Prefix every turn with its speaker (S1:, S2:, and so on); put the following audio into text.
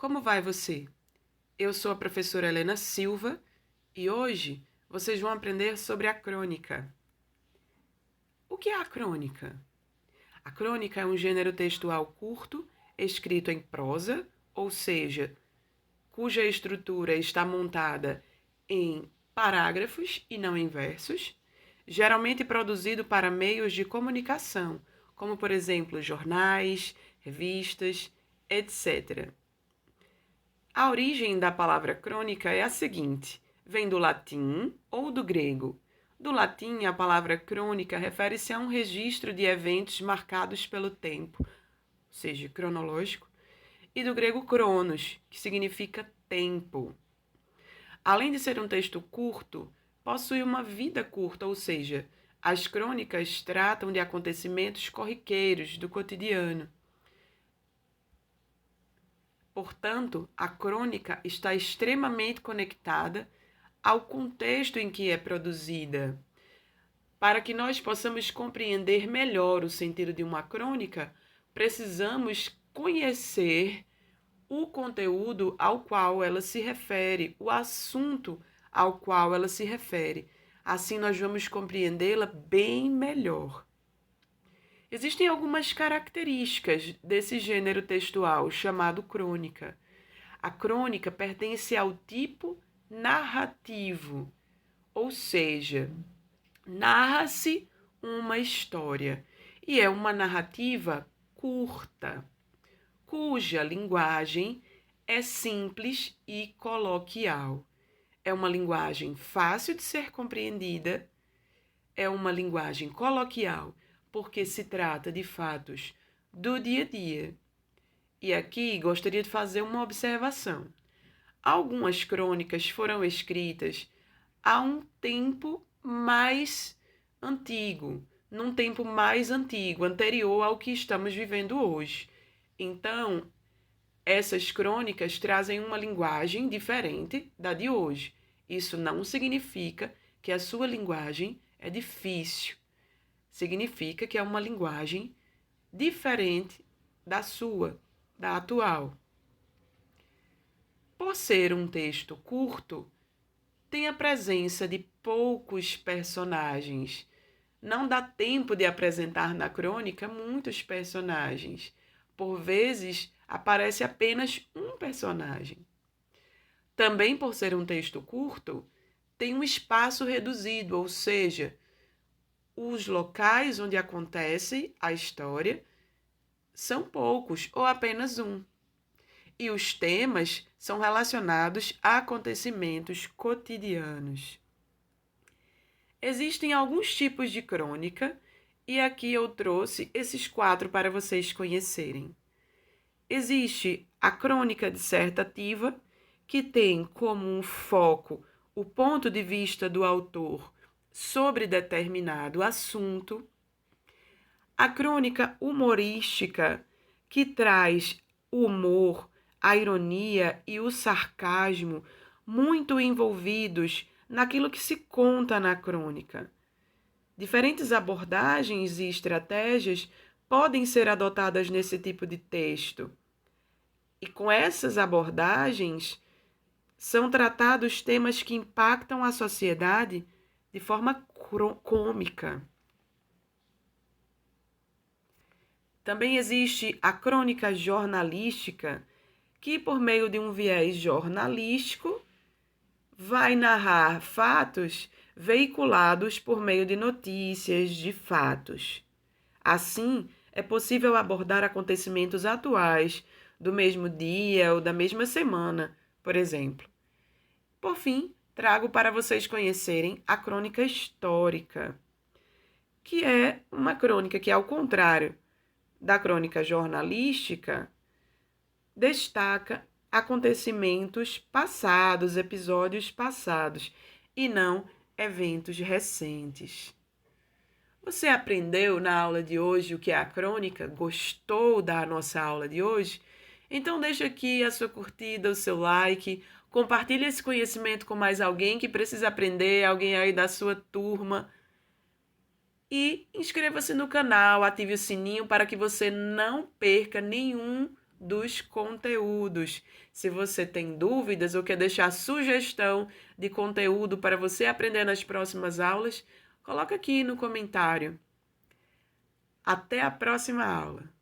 S1: como vai você? Eu sou a professora Helena Silva e hoje vocês vão aprender sobre a crônica. O que é a crônica? A crônica é um gênero textual curto, escrito em prosa, ou seja, cuja estrutura está montada em parágrafos e não em versos, geralmente produzido para meios de comunicação, como por exemplo jornais, revistas, etc. A origem da palavra crônica é a seguinte: vem do latim ou do grego. Do latim, a palavra crônica refere-se a um registro de eventos marcados pelo tempo, ou seja, cronológico, e do grego cronos, que significa tempo. Além de ser um texto curto, possui uma vida curta, ou seja, as crônicas tratam de acontecimentos corriqueiros do cotidiano. Portanto, a crônica está extremamente conectada ao contexto em que é produzida. Para que nós possamos compreender melhor o sentido de uma crônica, precisamos conhecer o conteúdo ao qual ela se refere, o assunto ao qual ela se refere. Assim, nós vamos compreendê-la bem melhor. Existem algumas características desse gênero textual chamado crônica. A crônica pertence ao tipo narrativo, ou seja, narra-se uma história e é uma narrativa curta, cuja linguagem é simples e coloquial. É uma linguagem fácil de ser compreendida, é uma linguagem coloquial, porque se trata de fatos do dia a dia. E aqui gostaria de fazer uma observação. Algumas crônicas foram escritas há um tempo mais antigo, num tempo mais antigo, anterior ao que estamos vivendo hoje. Então, essas crônicas trazem uma linguagem diferente da de hoje. Isso não significa que a sua linguagem é difícil. Significa que é uma linguagem diferente da sua, da atual. Por ser um texto curto, tem a presença de poucos personagens. Não dá tempo de apresentar na crônica muitos personagens. Por vezes, aparece apenas um personagem. Também por ser um texto curto, tem um espaço reduzido, ou seja, os locais onde acontece a história são poucos ou apenas um. E os temas são relacionados a acontecimentos cotidianos. Existem alguns tipos de crônica e aqui eu trouxe esses 4 para vocês conhecerem. Existe a crônica dissertativa, que tem como um foco o ponto de vista do autor sobre determinado assunto. A crônica humorística, que traz o humor, a ironia e o sarcasmo muito envolvidos naquilo que se conta na crônica. Diferentes abordagens e estratégias podem ser adotadas nesse tipo de texto. E com essas abordagens são tratados temas que impactam a sociedade de forma cômica. Também existe a crônica jornalística, que por meio de um viés jornalístico vai narrar fatos veiculados por meio de notícias, de fatos. Assim, é possível abordar acontecimentos atuais do mesmo dia ou da mesma semana, por exemplo. Por fim, trago para vocês conhecerem a crônica histórica, que é uma crônica que, ao contrário da crônica jornalística, destaca acontecimentos passados, episódios passados, e não eventos recentes. Você aprendeu na aula de hoje o que é a crônica? Gostou da nossa aula de hoje? Então deixa aqui a sua curtida, o seu like, compartilhe esse conhecimento com mais alguém que precisa aprender, alguém aí da sua turma. E inscreva-se no canal, ative o sininho para que você não perca nenhum dos conteúdos. Se você tem dúvidas ou quer deixar sugestão de conteúdo para você aprender nas próximas aulas, coloca aqui no comentário. Até a próxima aula!